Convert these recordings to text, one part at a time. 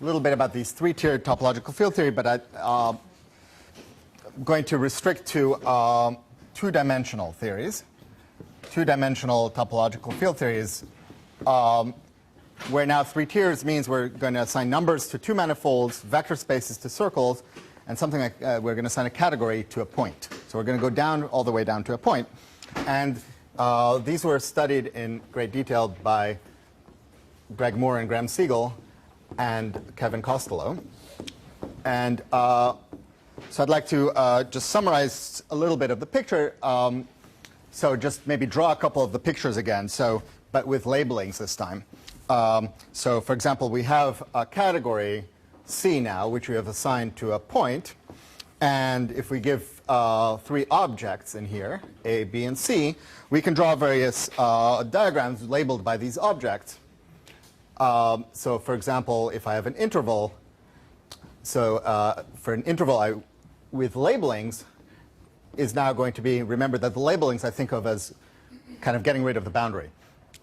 little bit about these three-tiered topological field theory, but I'm going to restrict to two-dimensional theories, two-dimensional topological field theories, where now three tiers means we're going to assign numbers to two manifolds, vector spaces to circles, and something like we're going to assign a category to a point. So we're going to go down all the way down to a point. And these were studied in great detail by Greg Moore and Graham Siegel and Kevin Costello. And so I'd like to just summarize a little bit of the picture. So just maybe draw a couple of the pictures again, but with labelings this time. So for example, we have a category C now, which we have assigned to a point. And if we give three objects in here, A, B, and C, we can draw various diagrams labeled by these objects. So for example, if I have an interval, so for an interval with labelings is now going to be, remember that the labelings I think of as kind of getting rid of the boundary.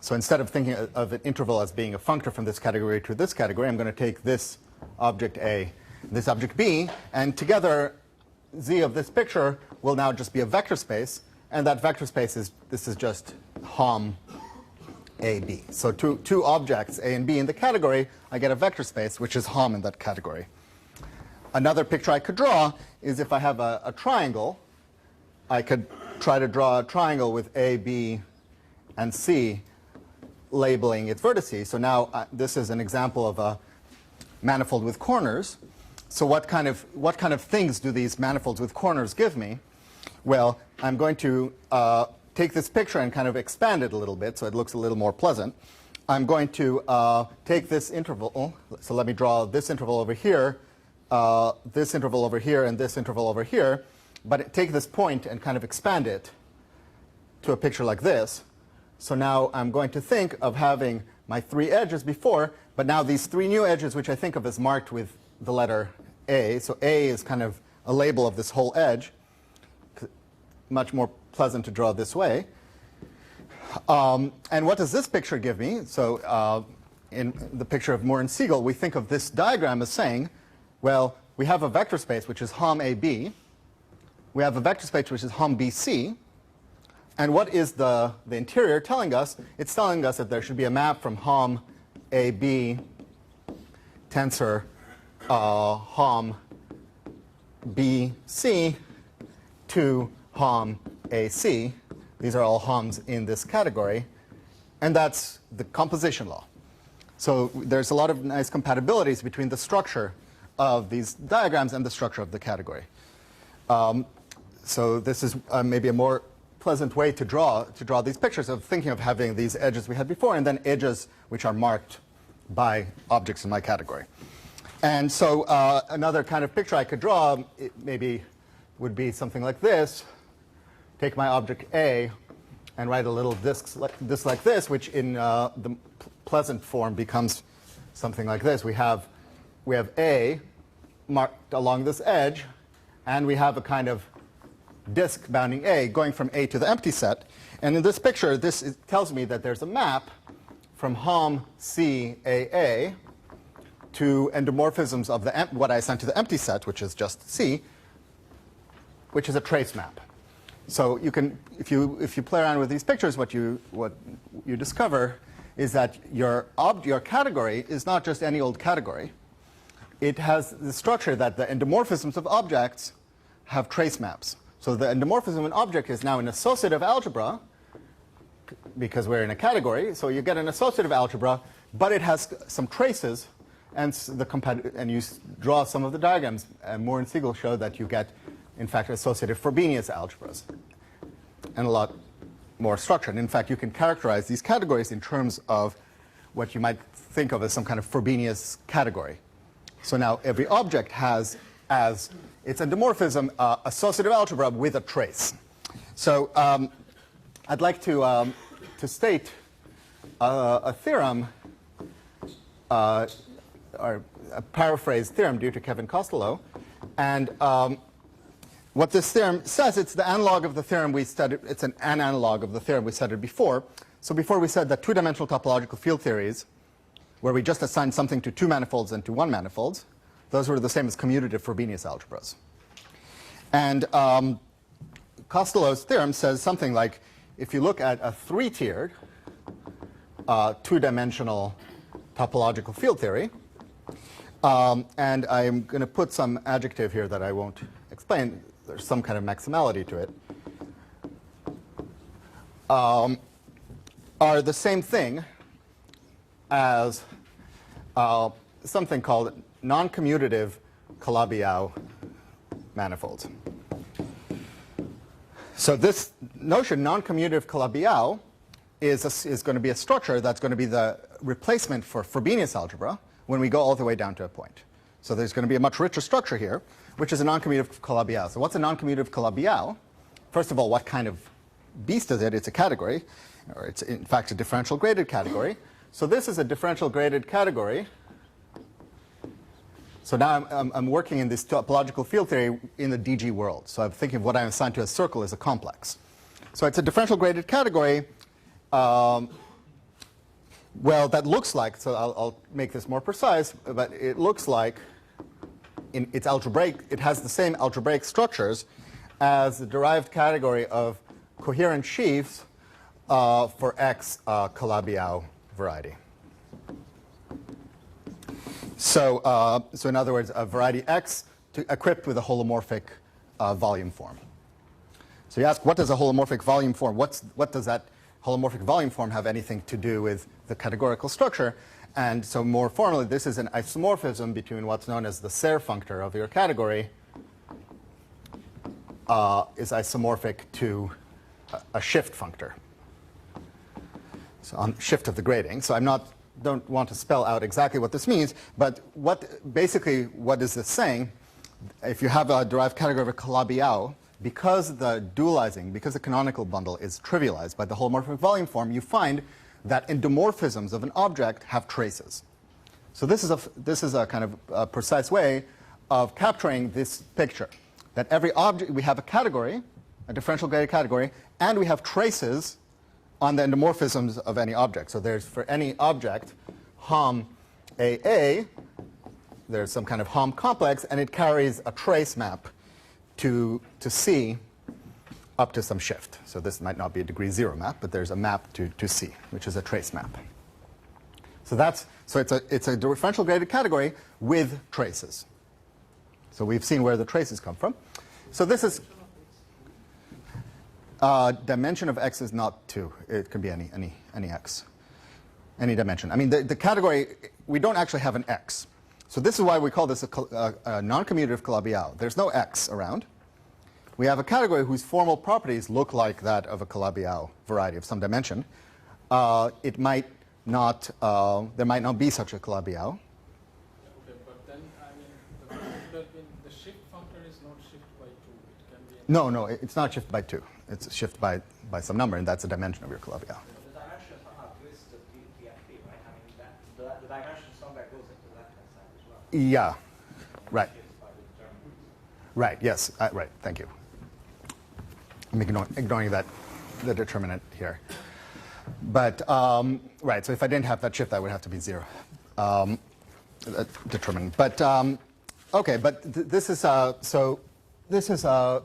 So instead of thinking of an interval as being a functor from this category to this category, I'm going to take this object A, this object B, and together Z of this picture will now just be a vector space, and that vector space this is just HOM A, B. So two objects, A and B, in the category, I get a vector space, which is HOM in that category. Another picture I could draw is if I have a triangle, I could try to draw a triangle with A, B, and C labeling its vertices. So now this is an example of a manifold with corners. So what kind of things do these manifolds with corners give me? Well, I'm going to take this picture and kind of expand it a little bit so it looks a little more pleasant. I'm going to take this interval, so let me draw this interval over here, this interval over here, and this interval over here, but take this point and kind of expand it to a picture like this. So now I'm going to think of having my three edges before, but now these three new edges, which I think of as marked with the letter A. So A is kind of a label of this whole edge. Much more pleasant to draw this way. And what does this picture give me? So in the picture of Moore and Siegel, we think of this diagram as saying, well, we have a vector space which is HOM AB. We have a vector space which is HOM BC. And what is the interior telling us? It's telling us that there should be a map from HOM AB tensor HOM BC to HOM AC. These are all HOMs in this category. And that's the composition law. So there's a lot of nice compatibilities between the structure of these diagrams and the structure of the category. So this is maybe a more pleasant way to draw these pictures of thinking of having these edges we had before and then edges which are marked by objects in my category. And so another kind of picture I could draw maybe would be something like this. Take my object A and write a little disk like this, which in the pleasant form becomes something like this. We have A marked along this edge, and we have a kind of disk bounding A going from A to the empty set. And in this picture, this tells me that there's a map from HOM CAA to endomorphisms of what I assigned to the empty set, which is just C, which is a trace map. So you can, if you play around with these pictures, what you discover is that your category is not just any old category. It has the structure that the endomorphisms of objects have trace maps. So the endomorphism of an object is now an associative algebra, because we're in a category. So you get an associative algebra, but it has some traces, and you draw some of the diagrams. Moore and Siegel show that you get, in fact, associative Frobenius algebras, and a lot more structure. And in fact, you can characterize these categories in terms of what you might think of as some kind of Frobenius category. So now every object has as its endomorphism associative algebra with a trace. So I'd like to state a theorem, or a paraphrased theorem due to Kevin Costello. And what this theorem says, it's the analog of the theorem we studied. It's an analog of the theorem we studied before. So before we said that two-dimensional topological field theories where we just assign something to two manifolds and to one manifold, those were the same as commutative Frobenius algebras. And Costello's theorem says something like, if you look at a three-tiered, two-dimensional topological field theory, and I'm going to put some adjective here that I won't explain. There's some kind of maximality to it, are the same thing as something called non-commutative Calabi-Yau manifolds. So this notion, non-commutative Calabi-Yau, is going to be a structure that's going to be the replacement for Frobenius algebra when we go all the way down to a point. So there's going to be a much richer structure here, which is a non-commutative Calabi-Yau. So what's a non-commutative Calabi-Yau? First of all, what kind of beast is it? It's a category, or it's in fact a differential graded category. So this is a differential graded category. So now I'm working in this topological field theory in the DG world. So I'm thinking of what I'm assigned to a circle as a complex. So it's a differential graded category. Well, that looks like, so I'll make this more precise, but it looks like it's algebraic, it has the same algebraic structures as the derived category of coherent sheaves for X Calabi-Yau variety. So, so in other words, a variety X equipped with a holomorphic volume form. So you ask, what does a holomorphic volume form, what does that holomorphic volume form have anything to do with the categorical structure? And so more formally, this is an isomorphism between what's known as the Serre functor of your category is isomorphic to a shift functor. So on shift of the grading. So don't want to spell out exactly what this means, but basically what is this saying? If you have a derived category of a Calabi-Yau, because the dualizing, because the canonical bundle is trivialized by the holomorphic volume form, you find that endomorphisms of an object have traces. So this is a kind of a precise way of capturing this picture, that every object, we have a category, a differential graded category, and we have traces on the endomorphisms of any object. So there's, for any object, Hom AA, there's some kind of Hom complex, and it carries a trace map to C up to some shift. So this might not be a degree 0 map, but there's a map to C, which is a trace map. So it's a differential graded category with traces. So we've seen where the traces come from. So this is dimension of X is not 2. It can be any X, any dimension. I mean, the category, we don't actually have an X. So this is why we call this a non-commutative Calabi-Yau. There's no X around. We have a category whose formal properties look like that of a Calabi-Yau variety of some dimension. It might not, there might not be such a Calabi-Yau. Okay, but then, I mean, the shift functor is not shift by 2. It can be... No, it's not shift by 2. It's a shift by some number, and that's a dimension of your Calabi-Yau. The dimensions are not listed in TFP, right? I mean, the dimension somewhere goes into that side as well. Yeah, right. Right, yes, right, thank you. I'm ignoring the determinant here. But, right, so if I didn't have that shift, that would have to be 0, determinant. But, okay, but this is a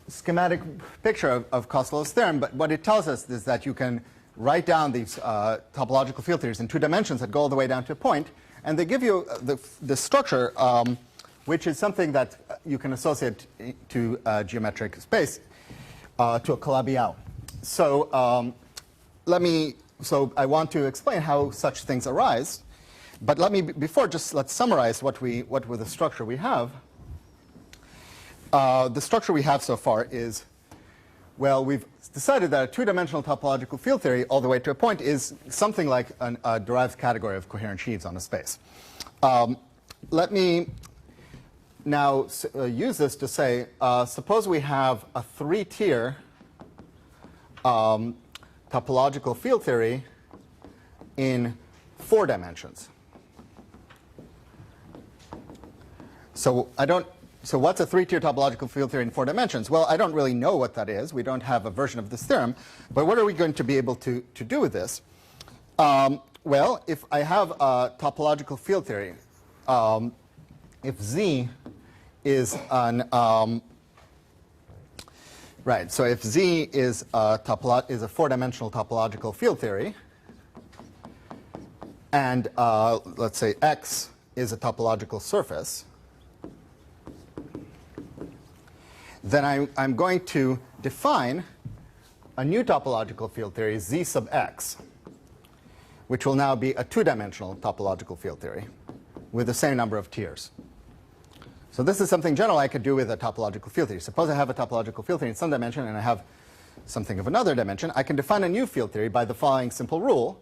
schematic picture of Costello's theorem, but what it tells us is that you can write down these topological field theories in 2 dimensions that go all the way down to a point, and they give you the structure, which is something that you can associate to geometric space, to a Calabi-Yau. So so I want to explain how such things arise, but let's summarize what with the structure we have. The structure we have so far is, well, we've decided that a 2-dimensional topological field theory all the way to a point is something like a derived category of coherent sheaves on a space. Let me now use this to say, suppose we have a 3-tier topological field theory in 4 dimensions. So what's a 3-tier topological field theory in 4 dimensions? Well, I don't really know what that is. We don't have a version of this theorem. But what are we going to be able to do with this? Well, if I have a topological field theory, if Z is an right, so if Z is a four-dimensional topological field theory, and let's say X is a topological surface, then I'm going to define a new topological field theory, Z sub X, which will now be a two-dimensional topological field theory with the same number of tiers. So this is something general I could do with a topological field theory. Suppose I have a topological field theory in some dimension and I have something of another dimension. I can define a new field theory by the following simple rule,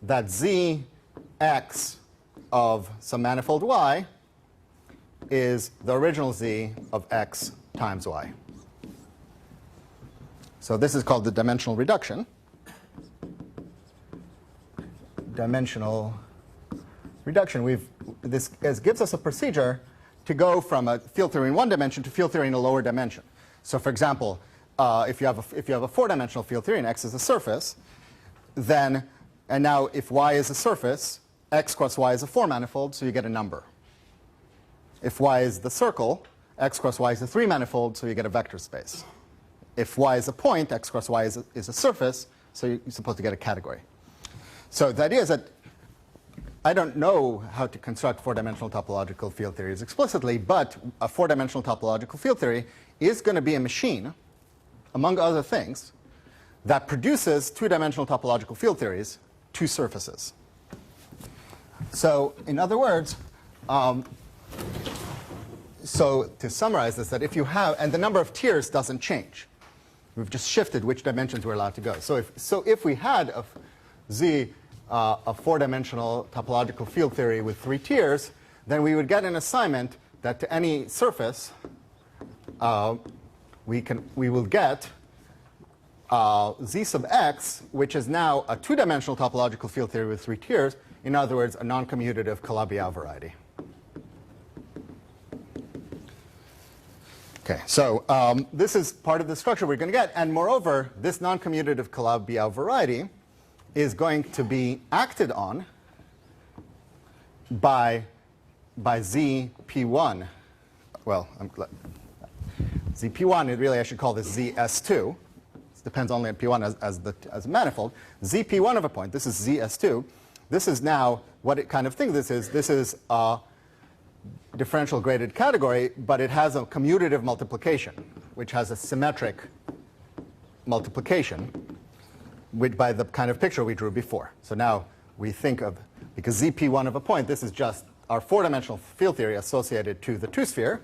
that Zx of some manifold y is the original Z of X times y. So this is called the dimensional reduction. Dimensional reduction. This gives us a procedure to go from a field theory in one dimension to field theory in a lower dimension. So for example, if you have a four-dimensional field theory and X is a surface, then, and now if Y is a surface, X cross Y is a four-manifold, so you get a number. If Y is the circle, X cross Y is a three-manifold, so you get a vector space. If Y is a point, X cross Y is a surface, so you're supposed to get a category. So the idea is that I don't know how to construct four-dimensional topological field theories explicitly, but a four-dimensional topological field theory is going to be a machine, among other things, that produces two-dimensional topological field theories, two surfaces. So in other words, so to summarize this, that if you have, and the number of tiers doesn't change. We've just shifted which dimensions we're allowed to go. So if we had a four-dimensional topological field theory with three tiers, then we would get an assignment that to any surface, we will get Z sub X, which is now a two-dimensional topological field theory with three tiers. In other words, a non-commutative Calabi-Yau variety. Okay, so this is part of the structure we're going to get. And moreover, this non-commutative Calabi-Yau variety is going to be acted on by ZP1. Well, ZP1, really I should call this ZS2. This depends only on P1 as a manifold. ZP1 of a point, this is ZS2. This is now what kind of thing this is. This is a differential graded category, but it has a commutative multiplication, which has a symmetric multiplication, which by the kind of picture we drew before. So now we think of, because ZP1 of a point, this is just our four-dimensional field theory associated to the two-sphere.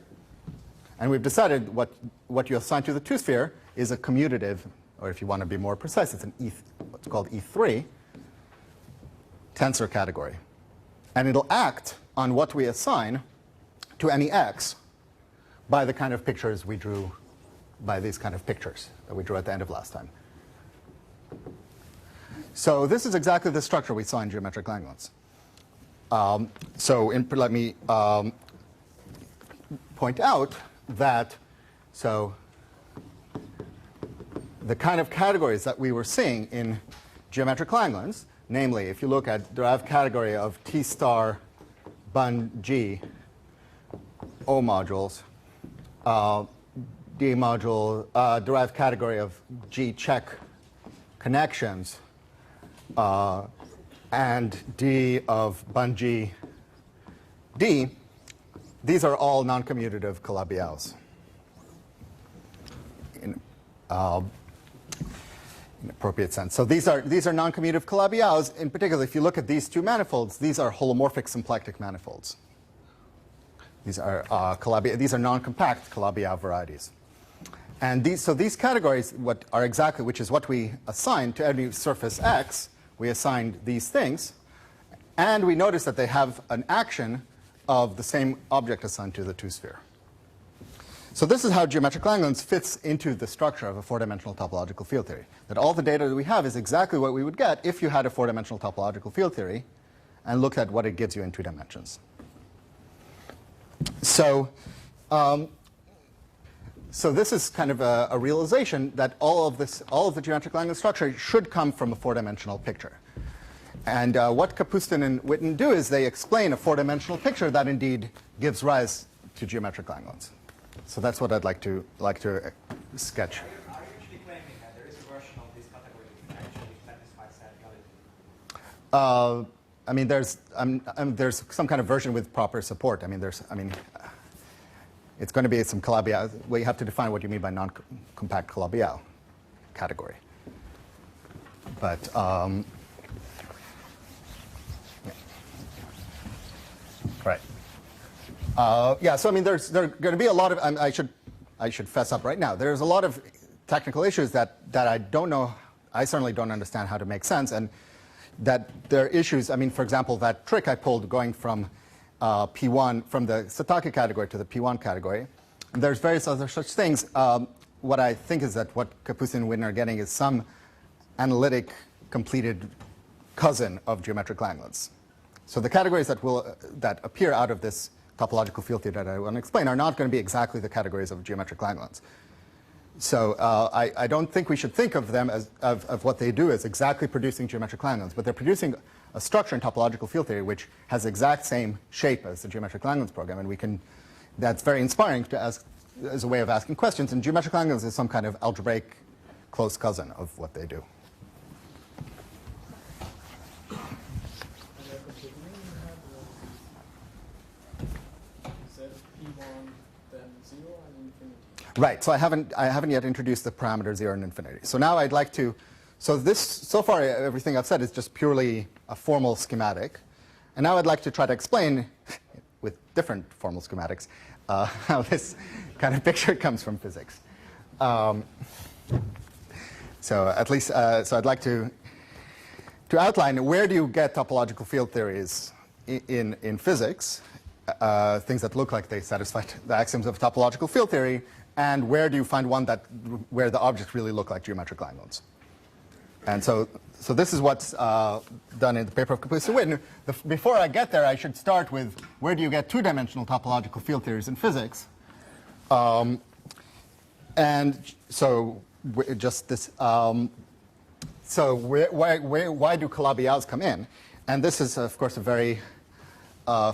And we've decided what you assign to the two-sphere is a commutative, or if you want to be more precise, it's what's called E3 tensor category. And it'll act on what we assign to any x by the kind of pictures we drew, by these kind of pictures that we drew at the end of last time. So this is exactly the structure we saw in geometric Langlands. Let me point out that the kind of categories that we were seeing in geometric Langlands, namely, if you look at derived category of T star bun G O modules, D module, derived category of G check connections, and D of bun G D, these are all non-commutative Calabi-Yaus in appropriate sense. So these are non-commutative Calabi-Yaus. In particular, if you look at these two manifolds, these are holomorphic symplectic manifolds. These are non-compact Calabi-Yau varieties. And these categories, which is what we assign to any surface X, we assigned these things, and we notice that they have an action of the same object assigned to the two-sphere. So this is how geometric Langlands fits into the structure of a four-dimensional topological field theory. That all the data that we have is exactly what we would get if you had a four-dimensional topological field theory and looked at what it gives you in two dimensions. So this is kind of a realization that all of the geometric Langlands structure should come from a four-dimensional picture. And what Kapustin and Witten do is they explain a four-dimensional picture that indeed gives rise to geometric Langlands. So that's what I'd like to sketch. Are you actually claiming that there is a version of this category that actually satisfies that reality? I mean, there's some kind of version with proper support. It's going to be some Calabi-Yau. Well, you have to define what you mean by non-compact Calabi-Yau category. But yeah. Right. Yeah. So I mean, there are going to be a lot of. I should fess up right now. There's a lot of technical issues that I don't know. I certainly don't understand how to make sense, and that there are issues. I mean, for example, that trick I pulled going from P1 from the Satake category to the P1 category. And there's various other such things. What I think is that what Kapustin and Witten are getting is some analytic completed cousin of geometric Langlands. So the categories that appear out of this topological field theory that I want to explain are not going to be exactly the categories of geometric Langlands. So I don't think we should think of them as of what they do as exactly producing geometric Langlands, but they're producing a structure in topological field theory which has the exact same shape as the geometric Langlands program, and that's very inspiring to ask as a way of asking questions. And geometric Langlands is some kind of algebraic close cousin of what they do. Right. So I haven't yet introduced the parameter 0 and infinity. So now I'd like to. So far everything I've said is just purely a formal schematic, and now I'd like to try to explain with different formal schematics how this kind of picture comes from physics. So I'd like to outline where do you get topological field theories in physics, things that look like they satisfy the axioms of topological field theory, and where do you find one where the objects really look like geometric Langlands. And so this is what's done in the paper of Kapustin and Witten. Before I get there, I should start with where do you get two-dimensional topological field theories in physics. And so just this. So why do Calabi-Yaus come in? And this is, of course, a very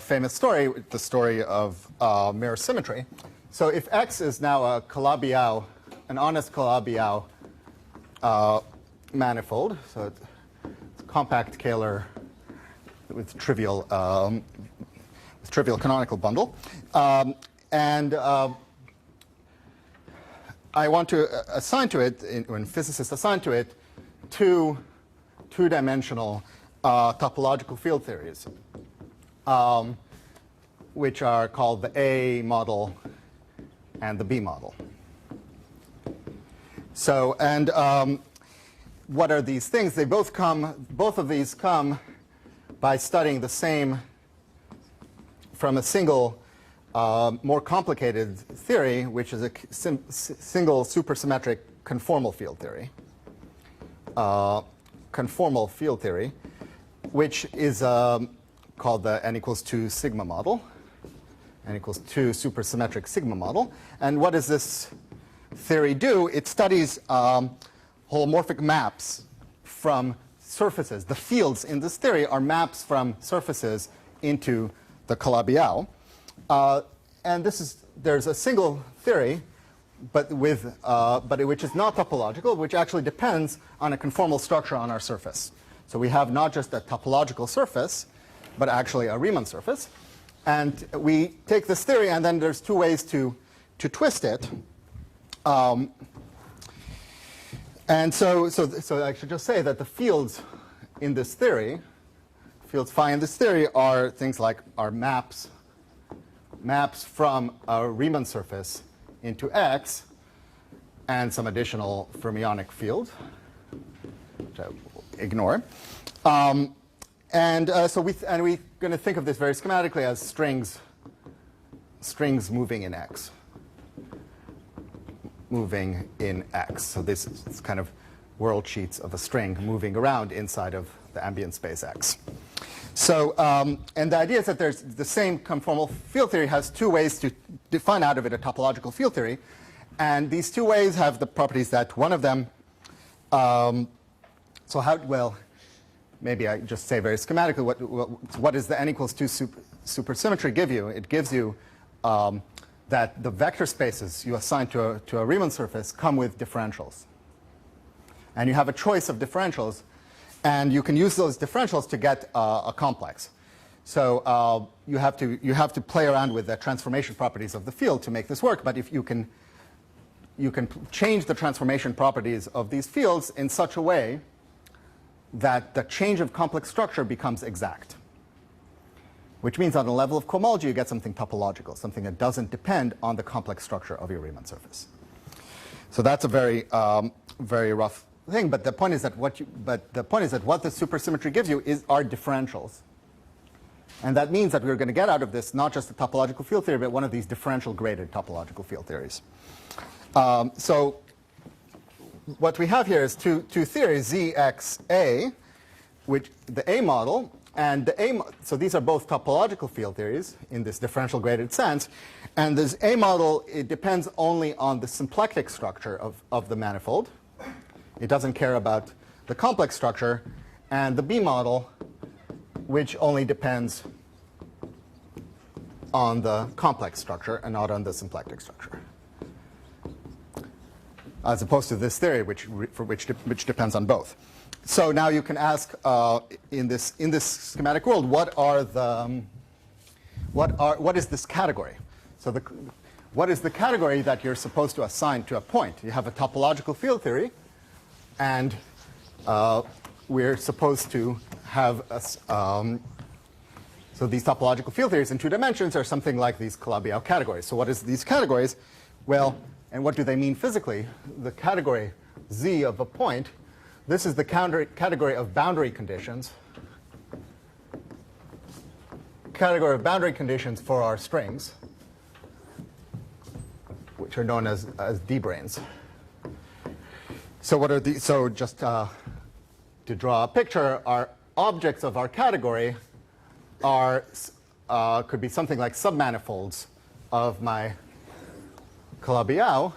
famous story, the story of mirror symmetry. So if X is now a Calabi-Yau, an honest Calabi-Yau manifold, so it's a compact Kähler with trivial canonical bundle, and I want to assign to it, when physicists assign to it, two-dimensional topological field theories, which are called the A model and the B model. So, and what are these things? They both of these come by studying the same, from a single, more complicated theory, which is a single supersymmetric conformal field theory. Conformal field theory, which is called the n equals 2 sigma model, n equals 2 supersymmetric sigma model. And what does this theory do? It studies holomorphic maps from surfaces. The fields in this theory are maps from surfaces into the Calabi-Yau. And there's a single theory, but which is not topological, which actually depends on a conformal structure on our surface. So we have not just a topological surface, but actually a Riemann surface. And we take this theory, and then there's two ways to twist it. And so I should just say that the fields in this theory, fields phi in this theory, are things like maps from a Riemann surface into X, and some additional fermionic field, which I will ignore. So we're going to think of this very schematically as strings moving in X. Moving in X. So this is kind of world sheets of a string moving around inside of the ambient space X. So, and the idea is that there's the same conformal field theory has two ways to define out of it a topological field theory. And these two ways have the properties that one of them, maybe I just say very schematically, what does the n equals 2 supersymmetry give you? It gives you that the vector spaces you assign to a Riemann surface come with differentials. And you have a choice of differentials, and you can use those differentials to get a complex. So you have to play around with the transformation properties of the field to make this work, but if you can change the transformation properties of these fields in such a way that the change of complex structure becomes exact. Which means on the level of cohomology you get something topological, something that doesn't depend on the complex structure of your Riemann surface. So that's a very, very rough thing, but the point is that what the supersymmetry gives you are differentials. And that means that we're going to get out of this not just a topological field theory, but one of these differential graded topological field theories. So what we have here is two theories, ZXA, which the A model, and so these are both topological field theories in this differential graded sense. And this A model, it depends only on the symplectic structure of the manifold. It doesn't care about the complex structure. And the B model, which only depends on the complex structure and not on the symplectic structure, as opposed to this theory, which depends on both. So now you can ask, in this schematic world, what is this category? So what is the category that you're supposed to assign to a point? You have a topological field theory, and we're supposed to have so these topological field theories in 2 dimensions are something like these Calabi-Yau categories. So what is these categories? Well, and what do they mean physically? The category Z of a point, this is the category of boundary conditions. Category of boundary conditions for our strings, which are known as D-branes. So what are these? So just to draw a picture, our objects of our category could be something like submanifolds of my Calabi-Yau,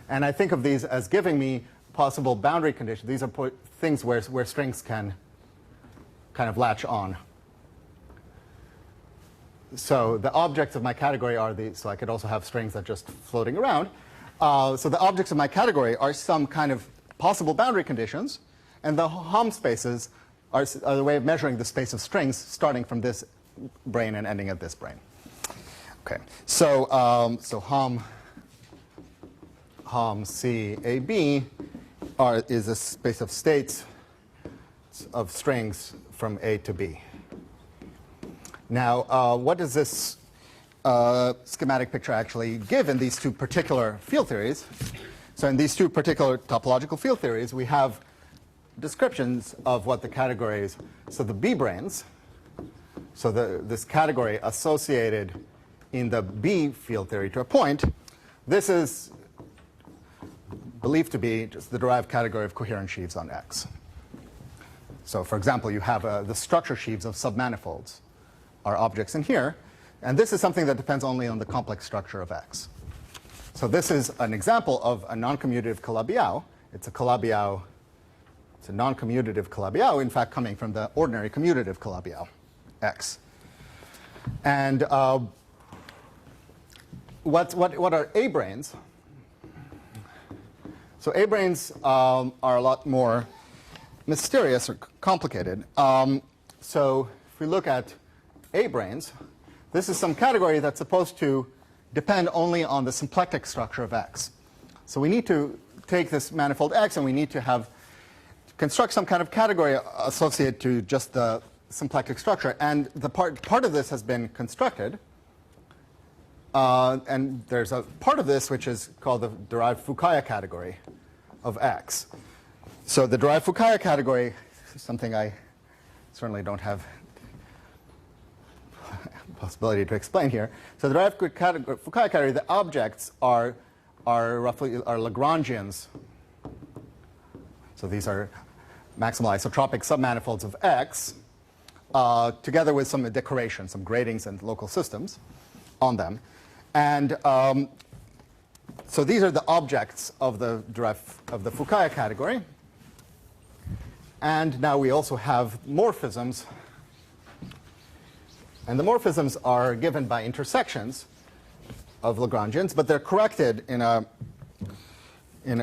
and I think of these as giving me possible boundary conditions. These are things where strings can kind of latch on. So the objects of my category are these. So I could also have strings that are just floating around. So the objects of my category are some kind of possible boundary conditions, and the Hom spaces are the way of measuring the space of strings starting from this brane and ending at this brane. Okay, so Hom C A B is a space of states of strings from A to B. Now, what does this schematic picture actually give in these 2 particular field theories? So in these 2 particular topological field theories, we have descriptions of what the category is. So the B branes, so this category associated in the B field theory to a point, this is believed to be just the derived category of coherent sheaves on X. So for example, you have the structure sheaves of submanifolds are objects in here, and this is something that depends only on the complex structure of X. So this is an example of a non-commutative Calabi-Yau. It's a Calabi-Yau. It's a non-commutative Calabi-Yau, in fact, coming from the ordinary commutative Calabi-Yau, X. And what are A-branes? So A-branes are a lot more mysterious or complicated. So if we look at A-branes, this is some category that's supposed to depend only on the symplectic structure of X. So we need to take this manifold X, and we need to construct some kind of category associated to just the symplectic structure. And the part of this has been constructed. And there's a part of this which is called the derived Fukaya category of X. So the derived Fukaya category is something I certainly don't have possibility to explain here. So the derived Fukaya category, the objects are Lagrangians. So these are maximal isotropic submanifolds of X, together with some decoration, some gratings and local systems on them. And so these are the objects of the Fukaya category. And now we also have morphisms. And the morphisms are given by intersections of Lagrangians, but they're corrected in a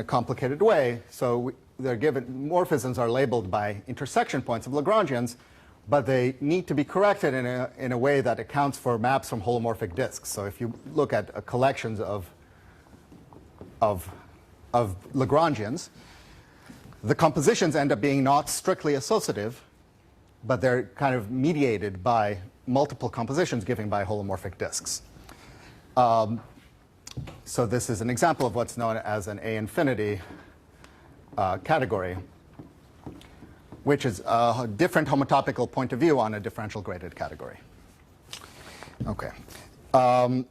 complicated way. So they're given, morphisms are labeled by intersection points of Lagrangians, but they need to be corrected in a way that accounts for maps from holomorphic disks. So if you look at collections of Lagrangians, the compositions end up being not strictly associative, but they're kind of mediated by multiple compositions given by holomorphic disks. So this is an example of what's known as an A infinity category, which is a different homotopical point of view on a differential graded category. Okay. All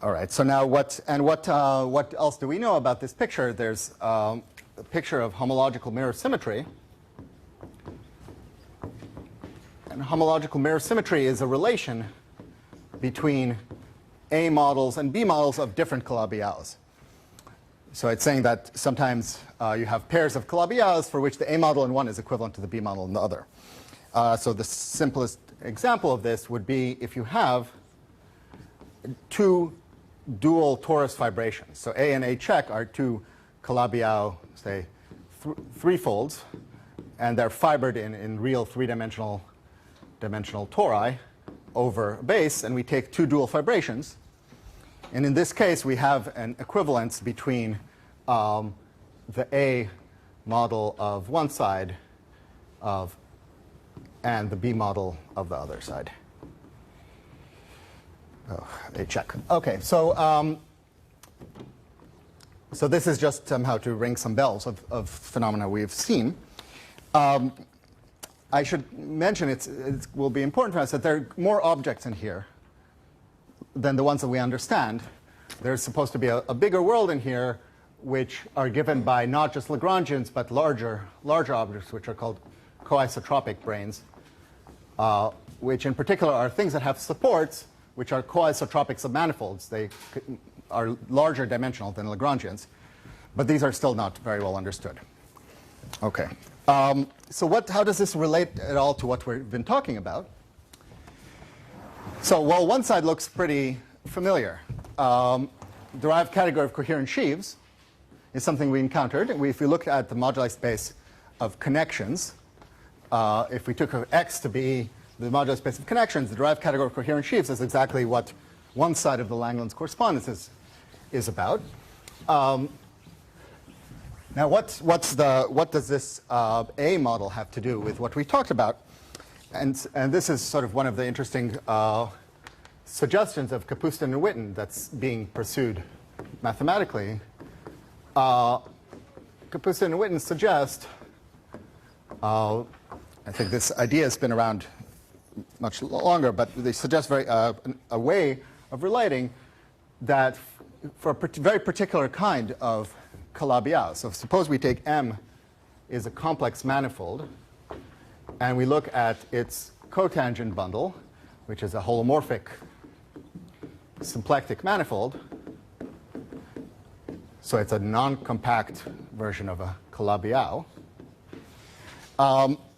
right. So now what else do we know about this picture? There's a picture of homological mirror symmetry. And homological mirror symmetry is a relation between A models and B models of different Calabi-Yaos. So it's saying that sometimes you have pairs of Calabi-Yaos for which the A model in one is equivalent to the B model in the other. So the simplest example of this would be if you have two dual torus fibrations. So A and A check are two Calabi-Yau, say, threefolds, and they're fibered in real three-dimensional tori over a base, and we take two dual fibrations. And in this case, we have an equivalence between the A model of one side and the B model of the other side. Oh, A check. Okay, so so this is just somehow to ring some bells of phenomena we've seen. I should mention it will be important for us that there are more objects in here than the ones that we understand. There's supposed to be a bigger world in here, which are given by not just Lagrangians, but larger objects, which are called coisotropic branes, which in particular are things that have supports, which are coisotropic submanifolds. They are larger dimensional than Lagrangians, but these are still not very well understood. Okay. So how does this relate at all to what we've been talking about? So, well, one side looks pretty familiar. Derived category of coherent sheaves is something we encountered. If we look at the moduli space of connections, if we took X to be the moduli space of connections, the derived category of coherent sheaves is exactly what one side of the Langlands correspondence is about. Now, what does this A model have to do with what we talked about? And this is sort of one of the interesting suggestions of Kapustin and Witten that's being pursued mathematically. Kapustin and Witten suggest, I think this idea has been around much longer, but they suggest a way of relating that for a very particular kind of Calabi-Yau. So suppose we take M is a complex manifold, and we look at its cotangent bundle, which is a holomorphic symplectic manifold. So it's a non-compact version of a Calabi-Yau.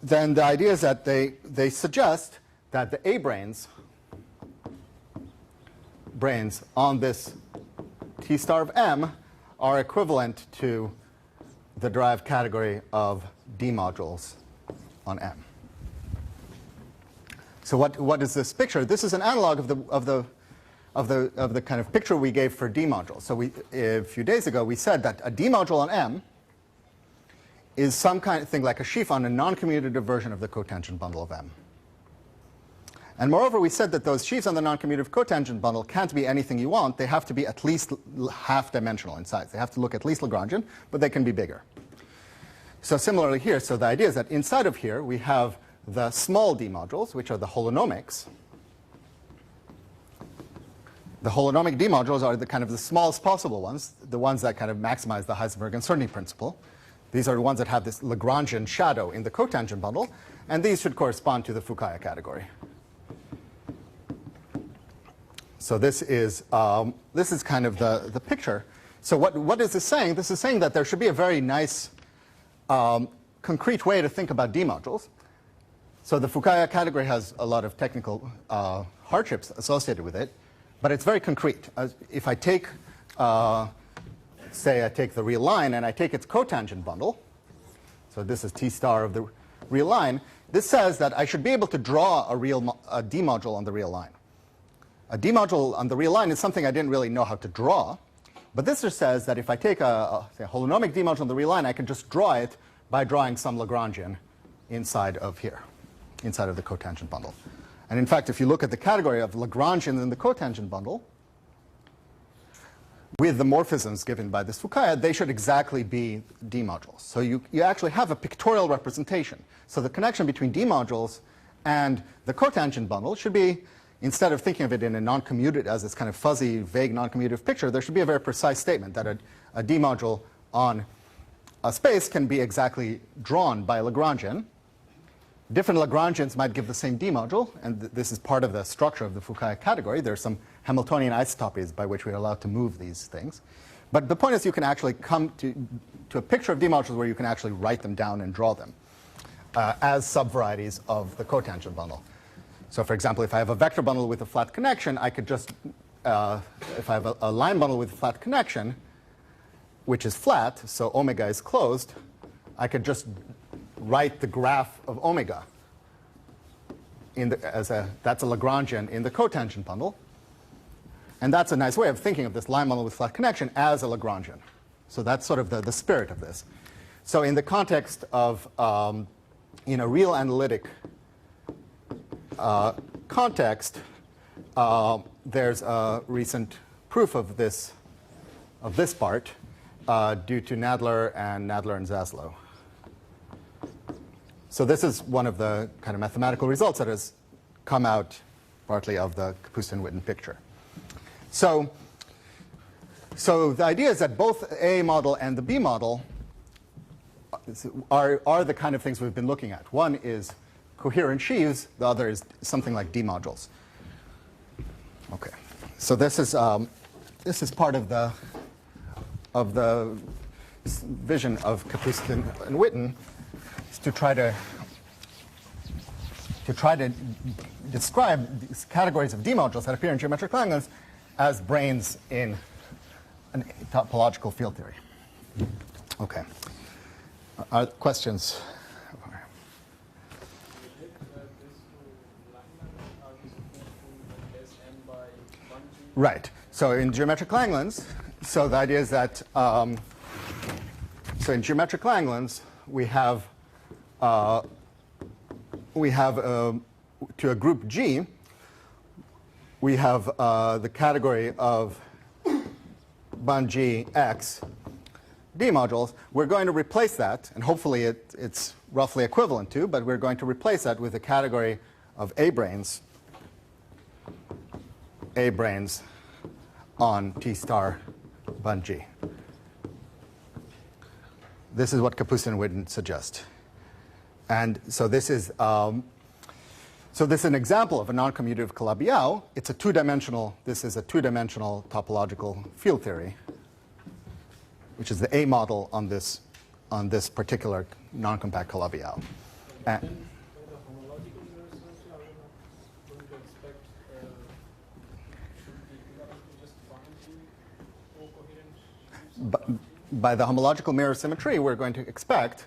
Then the idea is that they suggest that the A branes on this T star of M are equivalent to the derived category of D modules on M. So what is this picture? This is an analog of the kind of picture we gave for D modules. So a few days ago we said that a D module on M is some kind of thing like a sheaf on a non-commutative version of the cotangent bundle of M. And moreover, we said that those sheaves on the non-commutative cotangent bundle can't be anything you want. They have to be at least half-dimensional in size. They have to look at least Lagrangian, but they can be bigger. So similarly here, so the idea is that inside of here we have the small D modules, which are the holonomics. The holonomic D modules are the kind of the smallest possible ones, the ones that kind of maximize the Heisenberg uncertainty principle. These are the ones that have this Lagrangian shadow in the cotangent bundle, and these should correspond to the Fukaya category. So this is kind of the picture. So what is this saying? This is saying that there should be a very nice concrete way to think about D-modules. So the Fukaya category has a lot of technical hardships associated with it, but it's very concrete. If I take, say I take the real line and I take its cotangent bundle, so this is T star of the real line, this says that I should be able to draw a D-module on the real line. A D-module on the real line is something I didn't really know how to draw, but this just says that if I take say a holonomic D-module on the real line, I can just draw it by drawing some Lagrangian inside of here, inside of the cotangent bundle. And in fact, if you look at the category of Lagrangians in the cotangent bundle, with the morphisms given by this Fukaya, they should exactly be D-modules. So you actually have a pictorial representation. So the connection between D-modules and the cotangent bundle should be, instead of thinking of it in a non-commutative, as this kind of fuzzy, vague non-commutative picture, there should be a very precise statement that a D-module on a space can be exactly drawn by a Lagrangian. Different Lagrangians might give the same D-module, and this is part of the structure of the Fukaya category. There are some Hamiltonian isotopies by which we are allowed to move these things. But the point is you can actually come to a picture of D-modules where you can actually write them down and draw them as subvarieties of the cotangent bundle. So for example, if I have a vector bundle with a flat connection, I could just, if I have a line bundle with a flat connection, which is flat, so omega is closed, I could just write the graph of omega that's a Lagrangian in the cotangent bundle. And that's a nice way of thinking of this line bundle with flat connection as a Lagrangian. So that's sort of the spirit of this. So in the context of in a real analytic context, there's a recent proof of this part due to Nadler and Zaslow. So this is one of the kind of mathematical results that has come out partly of the Kapustin-Witten picture. So the idea is that both the A model and the B model are the kind of things we've been looking at. One is coherent sheaves, the other is something like D modules. Okay, so this is part of the vision of Kapustin and Witten, is to try to describe these categories of D modules that appear in geometric Langlands as branes in a topological field theory. Okay. Are questions? Right. So in geometric Langlands, so the idea is that so in geometric Langlands we have to a group G we have the category of Bun-G X D modules. We're going to replace that, and hopefully it's roughly equivalent to, but we're going to replace that with a category of A branes on T star Bun-G. This is what Kapustin would suggest. And so this is an example of a non-commutative Calabi-Yau. It's a two-dimensional, this is a two-dimensional topological field theory, which is the A model on this particular non-compact Calabi-Yau. By the homological mirror symmetry, we're going to expect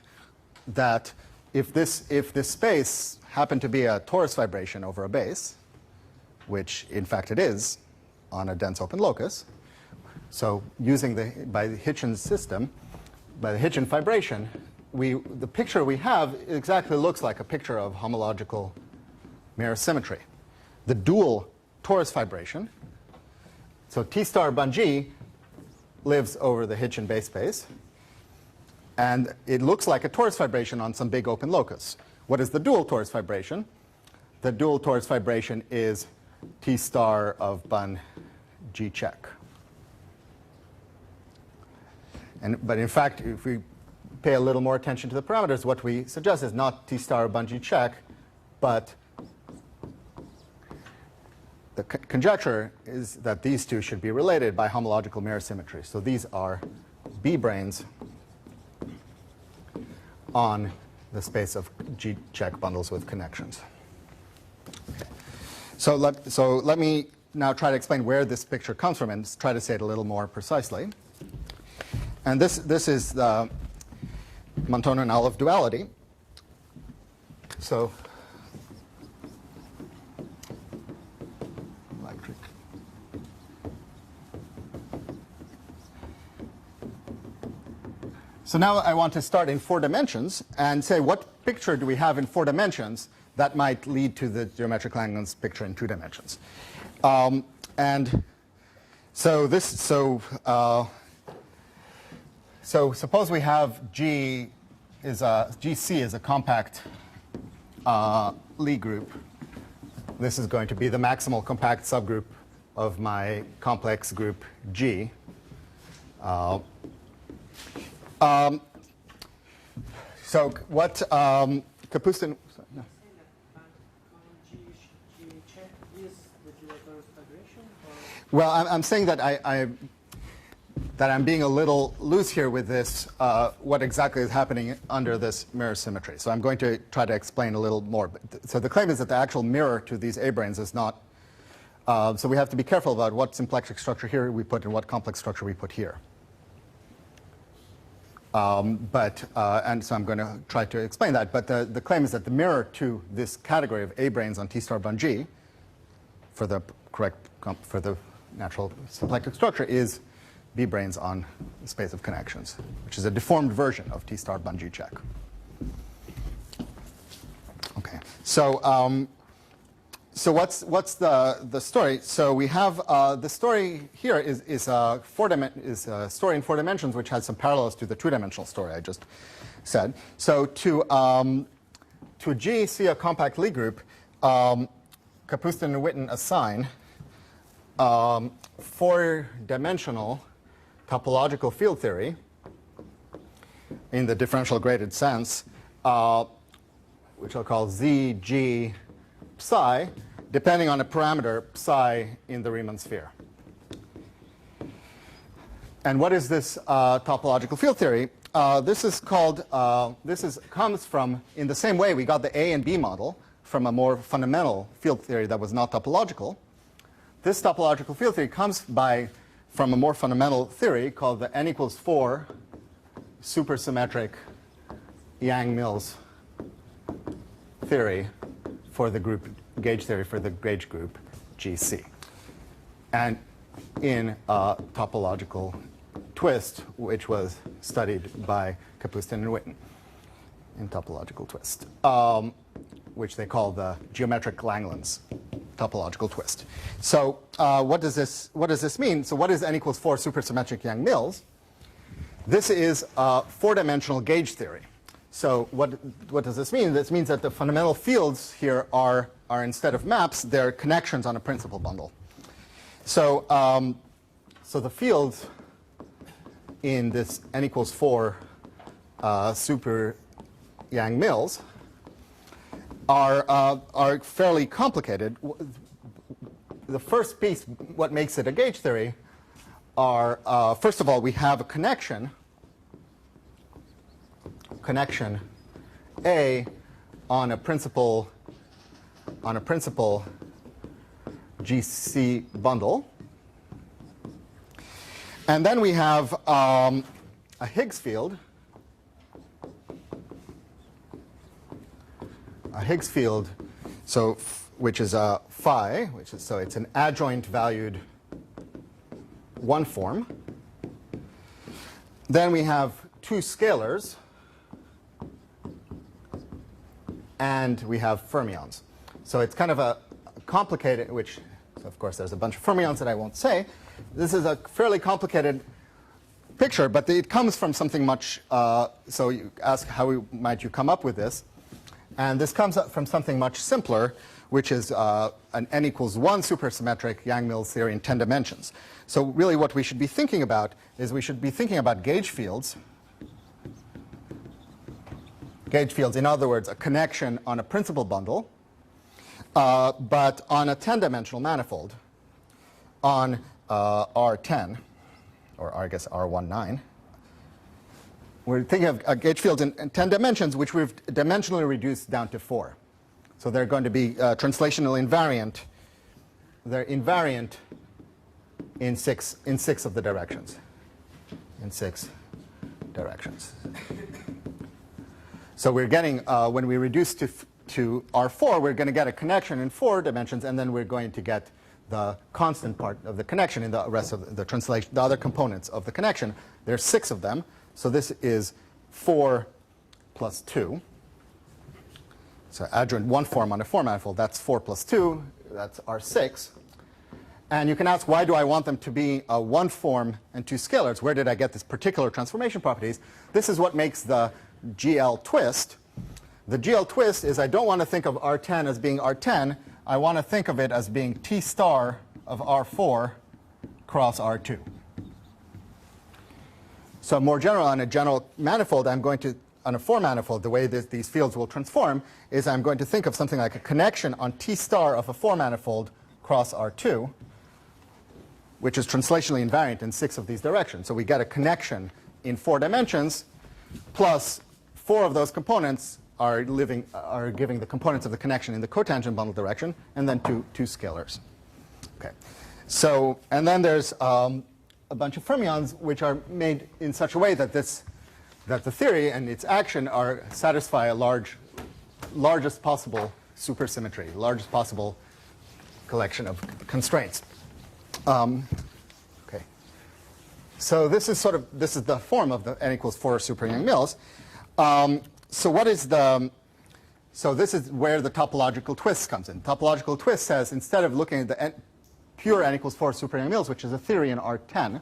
that if this space happened to be a torus vibration over a base, which in fact it is on a dense open locus, so by the Hitchin system, by the Hitchin vibration, the picture we have exactly looks like a picture of homological mirror symmetry. The dual torus vibration, so T star Bun-G lives over the Hitchin base space, and it looks like a torus vibration on some big open locus. What is the dual torus vibration? The dual torus vibration is T star of Bun-G check. But in fact, if we pay a little more attention to the parameters, what we suggest is not T star of Bun-G check, but the conjecture is that these two should be related by homological mirror symmetry. So these are B branes on the space of G-check bundles with connections. Okay. So let me now try to explain where this picture comes from and try to say it a little more precisely. And this is the Montano and Olive duality. So electric. So now I want to start in 4 dimensions and say what picture do we have in 4 dimensions that might lead to the geometric Langlands picture in 2 dimensions. And so suppose we have GC is a compact Lie group. This is going to be the maximal compact subgroup of my complex group G. So what Kapustin... No. Well, I'm saying that I'm being a little loose here with this, what exactly is happening under this mirror symmetry. So I'm going to try to explain a little more. So the claim is that the actual mirror to these A-branes is not... so we have to be careful about what symplectic structure here we put and what complex structure we put here. And so I'm going to try to explain that. But the claim is that the mirror to this category of A-branes on T star bun G for the natural symplectic structure is B-branes on the space of connections, which is a deformed version of T star bun G check. Okay. So what's the story? So we have the story here is a story in 4 dimensions, which has some parallels to the 2-dimensional story I just said. So to a G, see a compact Lie group, Kapustin and Witten assign 4-dimensional topological field theory in the differential graded sense, which I'll call Z, G, psi, depending on a parameter psi in the Riemann sphere. And what is this topological field theory? Comes from, in the same way we got the A and B model from a more fundamental field theory that was not topological. This topological field theory comes from a more fundamental theory called the n equals 4 supersymmetric Yang-Mills theory for the group, gauge theory for the gauge group GC. And in a topological twist, which was studied by Kapustin and Witten in topological twist, which they call the geometric Langlands topological twist. So what does this mean? So what is n equals 4 supersymmetric Yang-Mills? This is a 4-dimensional gauge theory. So what does this mean? This means that the fundamental fields here are instead of maps, they're connections on a principal bundle. So so the fields in this n equals 4 super Yang-Mills are fairly complicated. The first piece, what makes it a gauge theory, are first of all we have a connection A on a principal GC bundle, and then we have a Higgs field. So which is a phi, so it's an adjoint valued 1 form. Then we have 2 scalars, and we have fermions. So it's kind of a complicated, so of course there's a bunch of fermions that I won't say. This is a fairly complicated picture, but it comes from something much, so you ask how might you come up with this. And this comes up from something much simpler, which is an n equals 1 supersymmetric Yang-Mills theory in 10 dimensions. So really what we should be thinking about is we should be thinking about gauge fields. Gauge fields, in other words, a connection on a principal bundle, but on a 10-dimensional manifold on R10, or I guess R19. we're thinking of gauge fields in 10 dimensions, which we've dimensionally reduced down to 4. So they're going to be translational invariant. They're invariant in six of the directions. In 6 directions. So we're getting, when we reduce to R4, we're going to get a connection in 4 dimensions, and then we're going to get the constant part of the connection in the rest of the translation, the other components of the connection. There's 6 of them. So this is 4 plus 2. So adjoint one form on a 4 manifold, that's 4 plus 2, that's R6. And you can ask, why do I want them to be a one form and 2 scalars? Where did I get this particular transformation properties? This is what makes the GL twist. The GL twist is I don't want to think of R10 as being R10. I want to think of it as being T star of R4 cross R2. So more general, on a general manifold, I'm going to, on a 4 manifold, the way these fields will transform is I'm going to think of something like a connection on T star of a 4 manifold cross R2, which is translationally invariant in 6 of these directions. So we get a connection in 4 dimensions, plus 4 of those components are giving the components of the connection in the cotangent bundle direction, and then two scalars. Okay. So, and then there's a bunch of fermions which are made in such a way that the theory and its action satisfy a largest possible supersymmetry, largest possible collection of constraints. Okay. So this is the form of the n equals 4 super Yang-Mills. So this is where the topological twist comes in. Topological twist says, instead of looking at the pure n equals 4 super Yang-Mills, which is a theory in R10,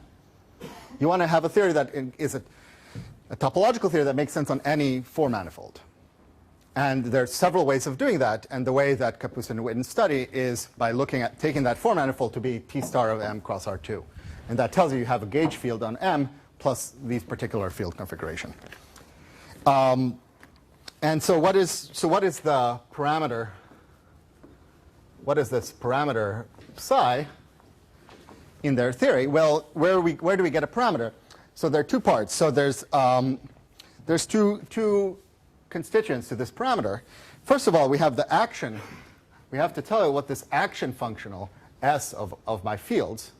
you want to have a theory that is a topological theory that makes sense on any 4 manifold. And there are several ways of doing that, and the way that Kapustin and Witten study is by taking that 4 manifold to be T star of M cross R2. And that tells you have a gauge field on M plus these particular field configuration. And so what is the parameter? What is this parameter psi in their theory? Well, where do we get a parameter? So there are 2 parts. So there's two constituents to this parameter. First of all, we have the action. We have to tell you what this action functional S of my fields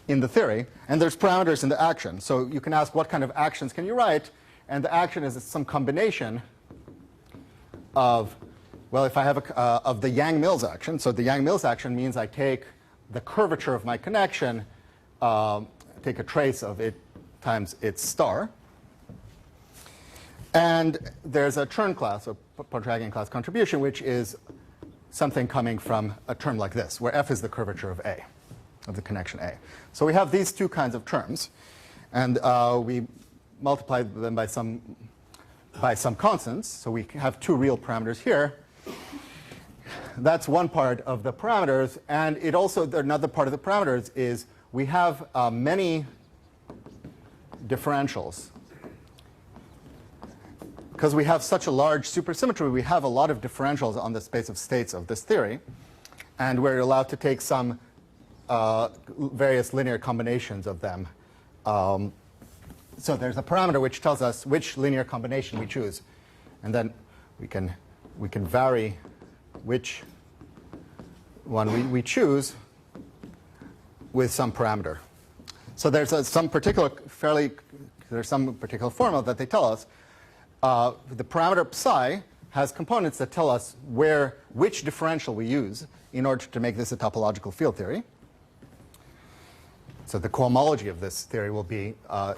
in the theory, and there's parameters in the action. So you can ask, what kind of actions can you write? And the action is some combination of, well, if I have of the Yang-Mills action. So the Yang-Mills action means I take the curvature of my connection, take a trace of it times its star. And there's a Chern class, or Pontryagin class contribution, which is something coming from a term like this, where f is the curvature of A, of the connection A. So we have these 2 kinds of terms, and we multiply them by some constants. So we have 2 real parameters here. That's one part of the parameters, and it also, another part of the parameters is we have many differentials. Because we have such a large supersymmetry, we have a lot of differentials on the space of states of this theory, and we're allowed to take some various linear combinations of them. So there's a parameter which tells us which linear combination we choose, and then we can vary which one we choose with some parameter. So there's some particular formula that they tell us. The parameter psi has components that tell us which differential we use in order to make this a topological field theory. So the cohomology of this theory will be, the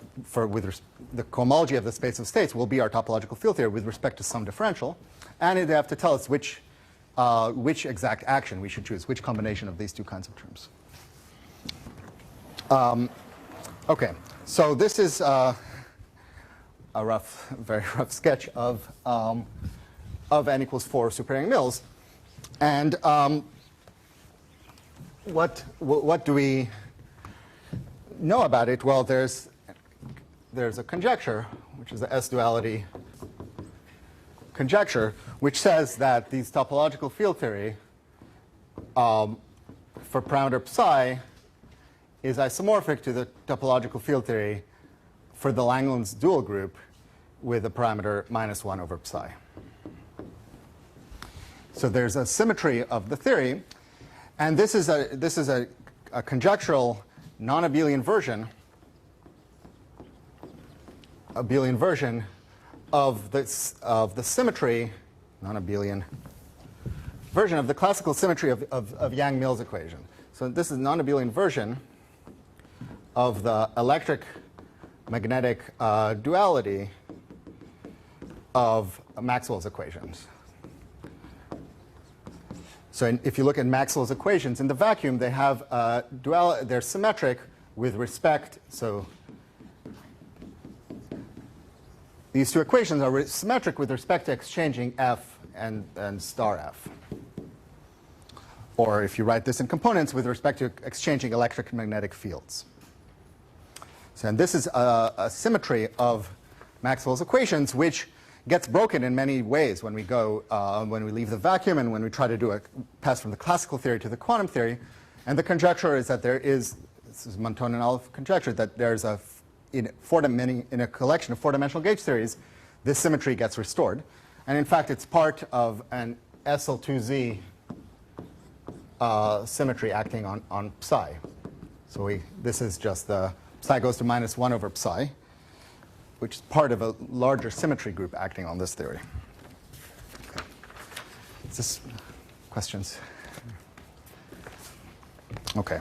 cohomology of the space of states will be our topological field theory with respect to some differential. And they have to tell us which exact action we should choose, which combination of these 2 kinds of terms. Okay, so this is a very rough sketch of n equals 4 super Yang-Mills. And what do we know about it? Well, there's a conjecture, which is the S-duality conjecture, which says that these topological field theory for parameter psi is isomorphic to the topological field theory for the Langlands dual group with a parameter -1 over psi. So there's a symmetry of the theory, and this is a conjectural non-abelian version, abelian version of the symmetry, non-abelian version of the classical symmetry of Yang-Mills equation. So this is a non-abelian version of the electric magnetic duality of Maxwell's equations. So if you look at Maxwell's equations in the vacuum, they have they're symmetric with respect. So these two equations are symmetric with respect to exchanging F and star F. Or if you write this in components, with respect to exchanging electric and magnetic fields. So, and this is a symmetry of Maxwell's equations, which gets broken in many ways when we go, when we leave the vacuum and when we try to do a pass from the classical theory to the quantum theory. And the conjecture is that there is, this is Montone and Olive conjecture, that there's in a collection of four-dimensional gauge theories, this symmetry gets restored. And in fact, it's part of an SL2Z symmetry acting on psi. So this is just the psi goes to -1 over psi, which is part of a larger symmetry group acting on this theory. Okay. Is this questions? Okay.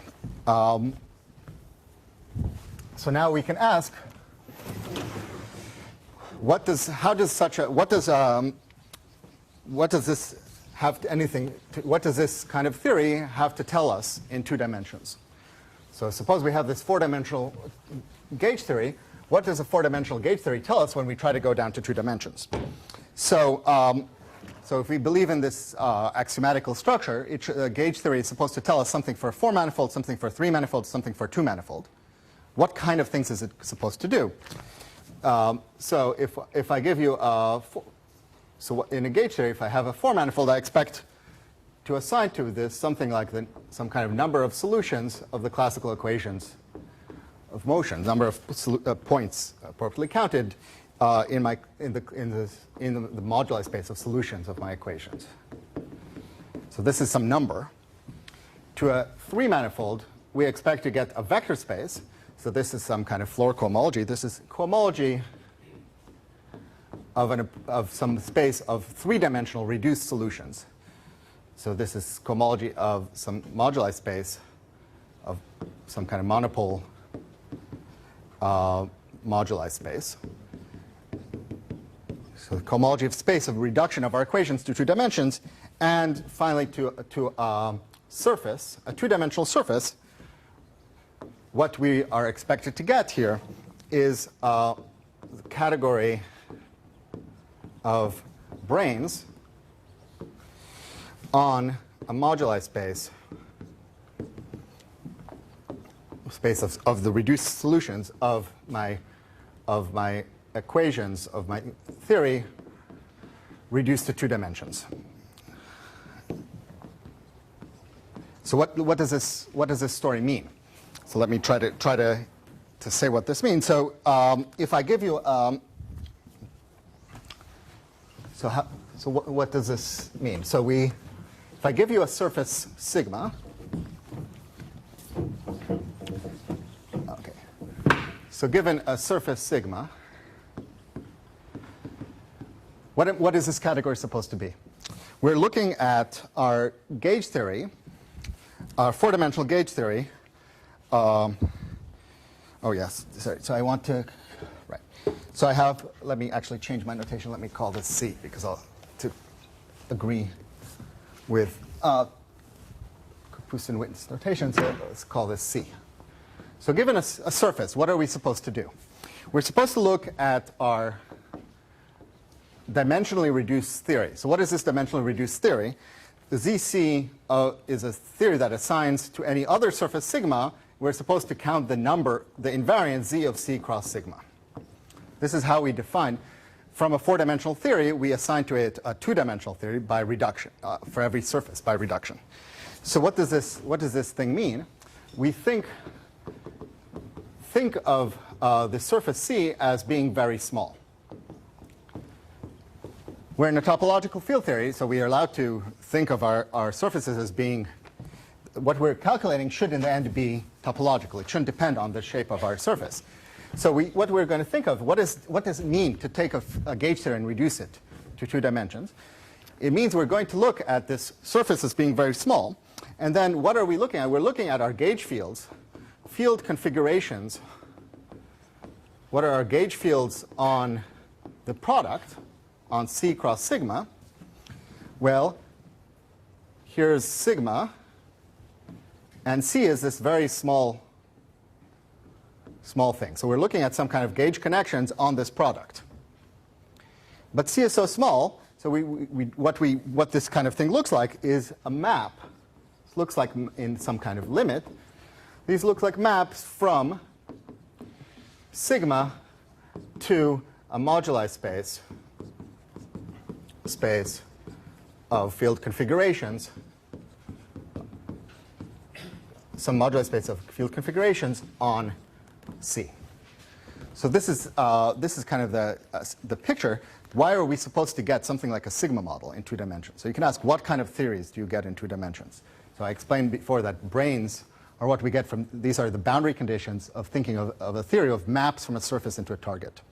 So now we can ask, what does this have to anything? What does this kind of theory have to tell us in 2 dimensions? So suppose we have this 4-dimensional gauge theory. What does a 4-dimensional gauge theory tell us when we try to go down to 2 dimensions? So, so if we believe in this axiomatical structure, gauge theory is supposed to tell us something for a 4-manifold, something for a 3-manifold, something for a 2-manifold. What kind of things is it supposed to do? So if I give you so in a gauge theory, if I have a 4-manifold, I expect to assign to this something like some kind of number of solutions of the classical equations of motion, number of points appropriately counted in the moduli space of solutions of my equations. So this is some number. To a 3-manifold, we expect to get a vector space. So this is some kind of floor cohomology. This is cohomology of some space of 3-dimensional reduced solutions. So this is cohomology of some moduli space of some kind of monopole moduli space. So the cohomology of space of reduction of our equations to 2 dimensions, and finally to a surface, a 2-dimensional surface. What we are expected to get here is the category of branes on a moduli space of the reduced solutions of my equations of my theory reduced to 2 dimensions. So what does this story mean? So let me try to say what this means. So if I give you so what does this mean? So if I give you a surface sigma, okay. So given a surface sigma, what is this category supposed to be? We're looking at our gauge theory, our 4-dimensional gauge theory. Oh yes, sorry. So I want to, right. So I have, let me actually change my notation. Let me call this C, because to agree with Kapus and Witten's notation, so let's call this C. So given a surface, what are we supposed to do? We're supposed to look at our dimensionally reduced theory. So what is this dimensionally reduced theory? The ZC is a theory that assigns to any other surface sigma, we're supposed to count the number, the invariant Z of C cross sigma. This is how we define. From a 4-dimensional theory, we assign to it a 2-dimensional theory by reduction, for every surface by reduction. So what does this thing mean? We think of the surface C as being very small. We're in a topological field theory, so we are allowed to think of our surfaces as being, what we're calculating should in the end be topological. It shouldn't depend on the shape of our surface. So what we're going to think of, what does it mean to take a gauge theory and reduce it to 2 dimensions? It means we're going to look at this surface as being very small. And then what are we looking at? We're looking at our gauge fields, field configurations. What are our gauge fields on the product, on C cross sigma? Well, here's sigma, and C is this very small thing. So we're looking at some kind of gauge connections on this product. But C is so small, so what this kind of thing looks like is a map. It looks like in some kind of limit. These look like maps from sigma to a moduli space of field configurations, some moduli space of field configurations on C. So this is kind of the picture. Why are we supposed to get something like a sigma model in 2 dimensions? So you can ask, what kind of theories do you get in 2 dimensions? So I explained before that branes are what we get from, these are the boundary conditions of thinking of a theory of maps from a surface into a target.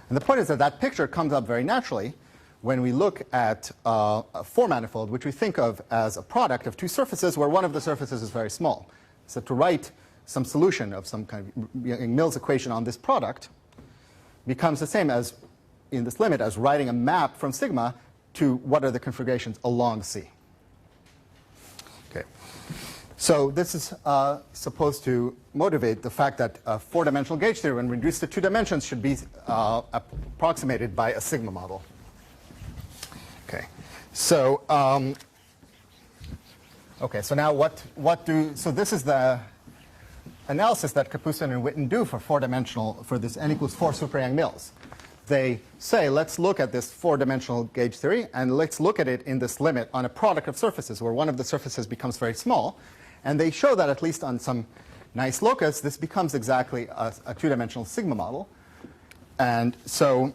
And the point is that that picture comes up very naturally when we look at a 4-manifold, which we think of as a product of 2 surfaces where one of the surfaces is very small. So to write some solution of some kind of Mills equation on this product becomes the same as, in this limit, as writing a map from sigma to what are the configurations along C. Okay. So this is supposed to motivate the fact that a 4-dimensional gauge theory, when reduced to 2 dimensions, should be approximated by a sigma model. Okay. So so now so this is the analysis that Kapustin and Witten do for 4-dimensional, for this n equals 4 super Yang Mills. They say, let's look at this 4-dimensional gauge theory, and let's look at it in this limit on a product of surfaces where one of the surfaces becomes very small. And they show that at least on some nice locus, this becomes exactly a 2-dimensional sigma model. And so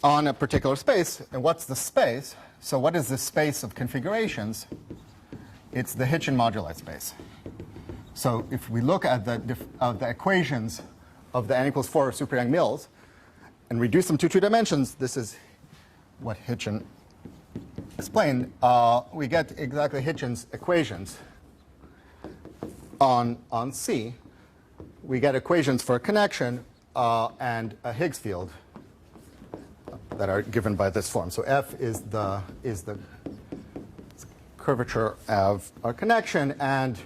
on a particular space, and what's the space? So what is the space of configurations? It's the Hitchin moduli space. So if we look at the equations of the n equals 4 super Yang Mills and reduce them to 2 dimensions, this is what Hitchin explained. We get exactly Hitchin's equations on C. We get equations for a connection and a Higgs field that are given by this form. So F is the curvature of our connection, and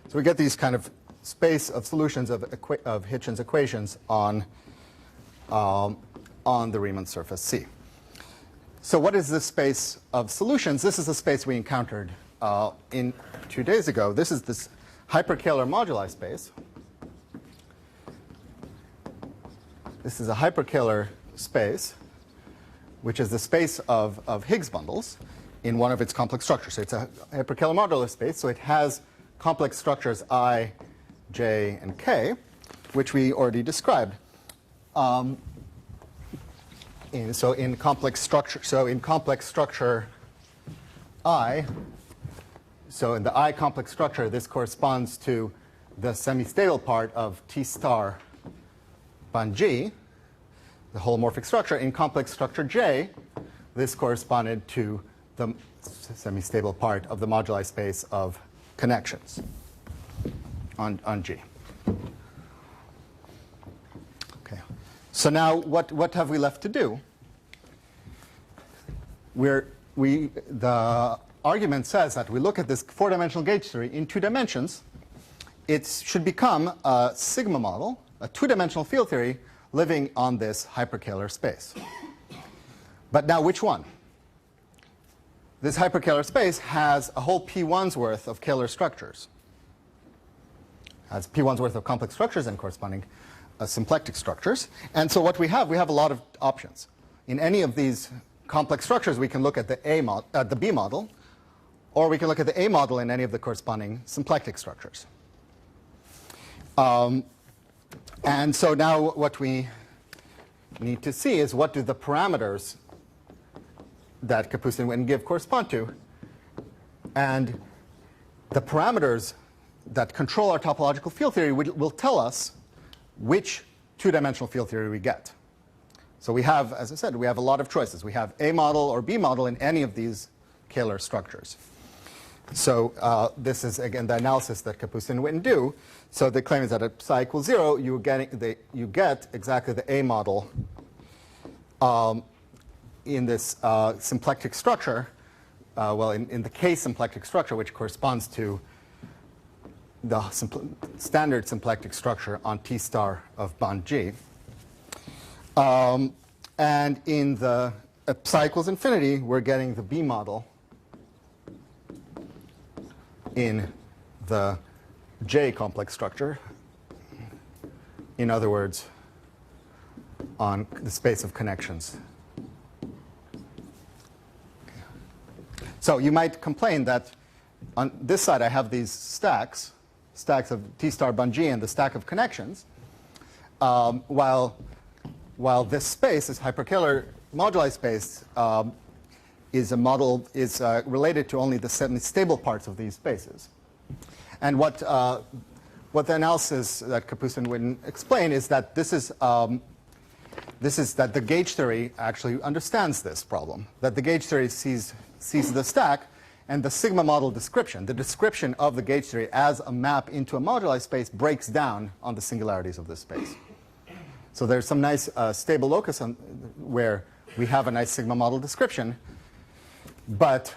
so we get these kind of space of solutions of Hitchin's equations on the Riemann surface C. So what is this space of solutions? This is the space we encountered 2 days ago. This is this hyperkähler moduli space. This is a hyperkähler space, which is the space of Higgs bundles in one of its complex structures. So it's a hyperkähler moduli space, so it has complex structures I, J, and K, which we already described. In complex structure I, so in the I complex structure, this corresponds to the semi-stable part of T star bond G, the holomorphic structure. In complex structure J, this corresponded to the semi-stable part of the moduli space of connections on G. Okay. So now what have we left to do? The argument says that we look at this 4-dimensional gauge theory in 2 dimensions. It should become a sigma model, a 2-dimensional field theory living on this hyperkähler space. But now which one? This hyperkähler space has a whole P1's worth of Kähler structures. Has P1's worth of complex structures and corresponding symplectic structures. And so what we have a lot of options. In any of these complex structures, we can look at the B model, or we can look at the A model in any of the corresponding symplectic structures. And And so now what we need to see is what do the parameters that Kapustin and Witten give correspond to. And the parameters that control our topological field theory will tell us which two-dimensional field theory we get. So we have, as I said, we have a lot of choices. We have A model or B model in any of these Kähler structures. So this is, again, the analysis that Kapustin and Witten do. So the claim is that at psi equals 0, you get exactly the A model in this symplectic structure, well, in the K symplectic structure, which corresponds to the standard symplectic structure on T star of bond G. And in the at psi equals infinity, we're getting the B model in the J complex structure. In other words, on the space of connections. So you might complain that on this side I have these stacks of T star bond G and the stack of connections, while this space, this hyperkähler moduli space, is related to only the semi-stable parts of these spaces. And what the analysis that Kapustin and Witten explain is that this is that the gauge theory actually understands this problem. That the gauge theory sees the stack, and the sigma model description, the description of the gauge theory as a map into a moduli space, breaks down on the singularities of this space. So there's some nice stable locus where we have a nice sigma model description, but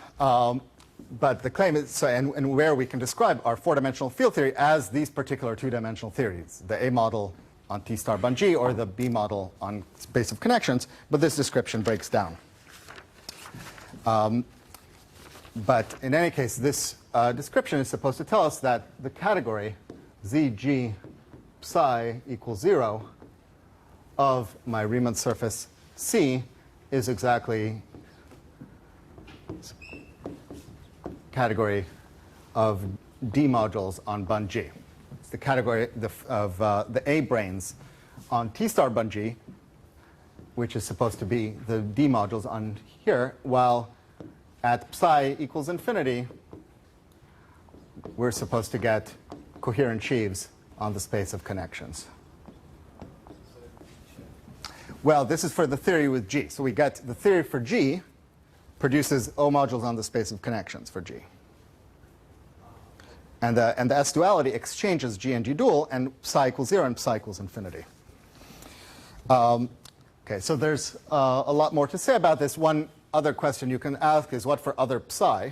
the claim is, and where we can describe our four-dimensional field theory as these particular two-dimensional theories, the A model on T star bond G or the B model on space of connections, but this description breaks down. But in any case, this description is supposed to tell us that the category ZG psi equals 0 of my Riemann surface C is exactly category of D modules on bond G. It's the category of the A branes on T star bond G, which is supposed to be the D modules on here, while at psi equals infinity, we're supposed to get coherent sheaves on the space of connections. Well, this is for the theory with G. So we get the theory for G produces O modules on the space of connections for G. And the S duality exchanges G and G dual, and psi equals 0 and psi equals infinity. Okay, so there's a lot more to say about this. One other question you can ask is what for other psi,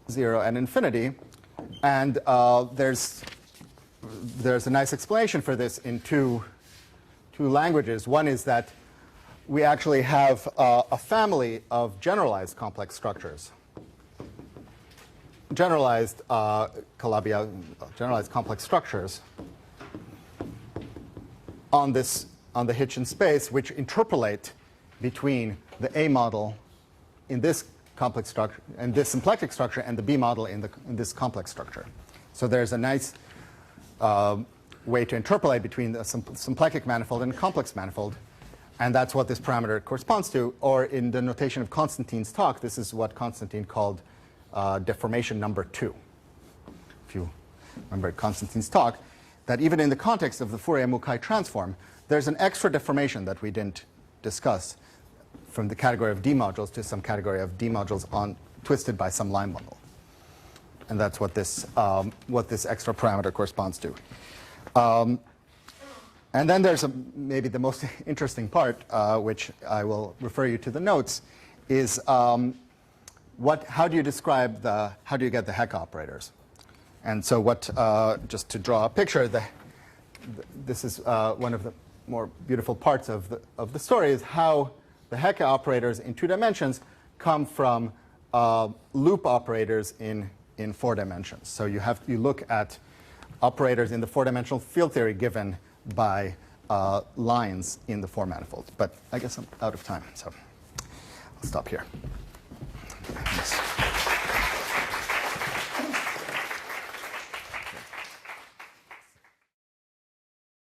0 and infinity? And there's a nice explanation for this in two languages. One is that we actually have a family of generalized complex structures. Generalized generalized complex structures on the Hitchin space, which interpolate between the A model in this complex structure and this symplectic structure and the B model in this complex structure. So there's a nice way to interpolate between the symplectic manifold and complex manifold, and that's what this parameter corresponds to. Or in the notation of Konstantin's talk, this is what Konstantin called deformation number 2. If you remember Konstantin's talk, that even in the context of the Fourier-Mukai transform, there's an extra deformation that we didn't discuss from the category of D modules to some category of D modules twisted by some line bundle. And that's what this extra parameter corresponds to. And then there's maybe the most interesting part, which I will refer you to the notes, is how do you describe how do you get the Hecke operators? And so just to draw a picture, this is one of the more beautiful parts of the story, is how the Hecke operators in 2 dimensions come from loop operators in 4 dimensions. So you look at operators in the 4-dimensional field theory given by lines in the 4 manifold. But I guess I'm out of time, so I'll stop here. Yes.